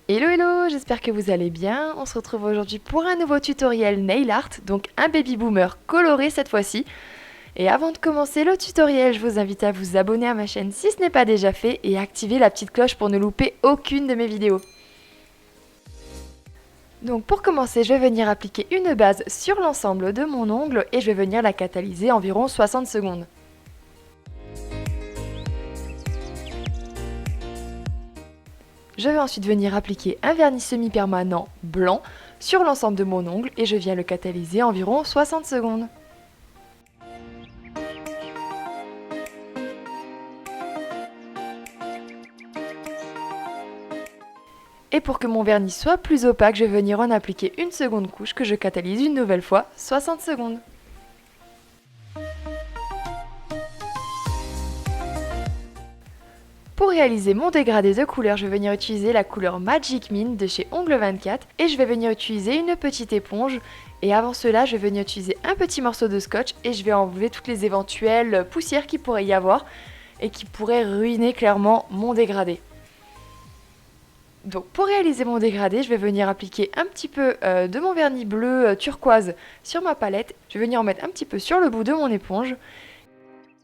Hello hello, j'espère que vous allez bien. On se retrouve aujourd'hui pour un nouveau tutoriel nail art, donc un baby boomer coloré cette fois-ci. Et avant de commencer le tutoriel, je vous invite à vous abonner à ma chaîne si ce n'est pas déjà fait et à activer la petite cloche pour ne louper aucune de mes vidéos. Donc pour commencer, je vais venir appliquer une base sur l'ensemble de mon ongle et je vais venir la catalyser environ 60 secondes. Je vais ensuite venir appliquer un vernis semi-permanent blanc sur l'ensemble de mon ongle et je viens le catalyser environ 60 secondes. Et pour que mon vernis soit plus opaque, je vais venir en appliquer une seconde couche que je catalyse une nouvelle fois 60 secondes. Pour réaliser mon dégradé de couleur, je vais venir utiliser la couleur Magic Mine de chez Ongle 24 et je vais venir utiliser une petite éponge. Et avant cela, je vais venir utiliser un petit morceau de scotch et je vais enlever toutes les éventuelles poussières qu'il pourrait y avoir et qui pourraient ruiner clairement mon dégradé. Donc pour réaliser mon dégradé, je vais venir appliquer un petit peu de mon vernis bleu turquoise sur ma palette. Je vais venir en mettre un petit peu sur le bout de mon éponge.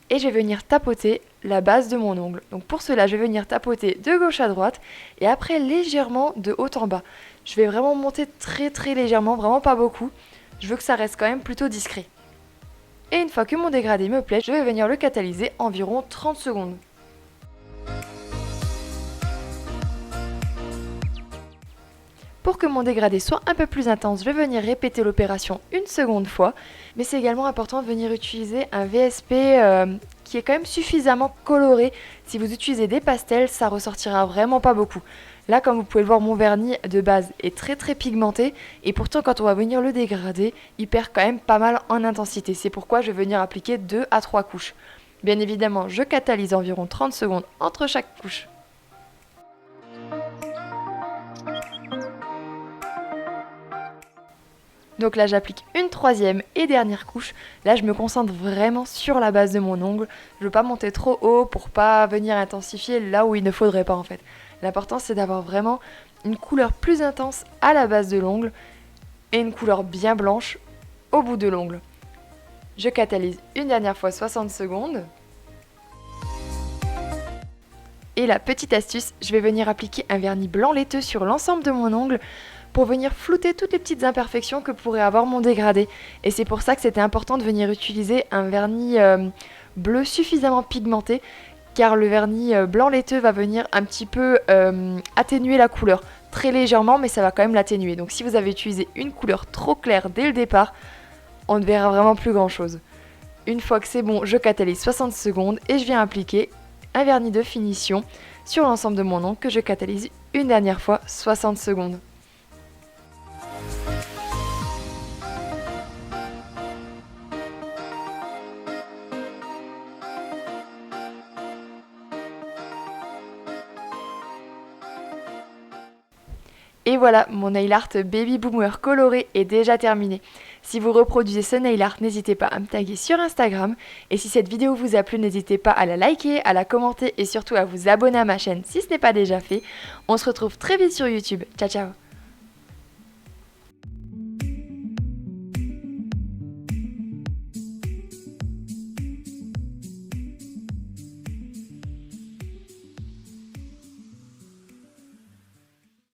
Et je vais venir tapoter la base de mon ongle. Donc pour cela, je vais venir tapoter de gauche à droite et après légèrement de haut en bas. Je vais vraiment monter très légèrement, vraiment pas beaucoup. Je veux que ça reste quand même plutôt discret. Et une fois que mon dégradé me plaît, je vais venir le catalyser environ 30 secondes. Pour que mon dégradé soit un peu plus intense, je vais venir répéter l'opération une seconde fois. Mais c'est également important de venir utiliser un VSP qui est quand même suffisamment coloré. Si vous utilisez des pastels, ça ressortira vraiment pas beaucoup. Là, comme vous pouvez le voir, mon vernis de base est très pigmenté. Et pourtant, quand on va venir le dégrader, il perd quand même pas mal en intensité. C'est pourquoi je vais venir appliquer 2 à 3 couches. Bien évidemment, je catalyse environ 30 secondes entre chaque couche. Donc là j'applique une troisième et dernière couche. Là je me concentre vraiment sur la base de mon ongle. Je ne veux pas monter trop haut pour pas venir intensifier là où il ne faudrait pas en fait. L'important c'est d'avoir vraiment une couleur plus intense à la base de l'ongle et une couleur bien blanche au bout de l'ongle. Je catalyse une dernière fois 60 secondes. Et la petite astuce, je vais venir appliquer un vernis blanc laiteux sur l'ensemble de mon ongle pour venir flouter toutes les petites imperfections que pourrait avoir mon dégradé. Et c'est pour ça que c'était important de venir utiliser un vernis bleu suffisamment pigmenté, car le vernis blanc laiteux va venir un petit peu atténuer la couleur. Très légèrement, mais ça va quand même l'atténuer. Donc si vous avez utilisé une couleur trop claire dès le départ, on ne verra vraiment plus grand chose. Une fois que c'est bon, je catalyse 60 secondes et je viens appliquer un vernis de finition sur l'ensemble de mon ongle que je catalyse une dernière fois 60 secondes. Et voilà, mon nail art baby boomer coloré est déjà terminé. Si vous reproduisez ce nail art, n'hésitez pas à me taguer sur Instagram. Et si cette vidéo vous a plu, n'hésitez pas à la liker, à la commenter et surtout à vous abonner à ma chaîne si ce n'est pas déjà fait. On se retrouve très vite sur YouTube. Ciao ciao!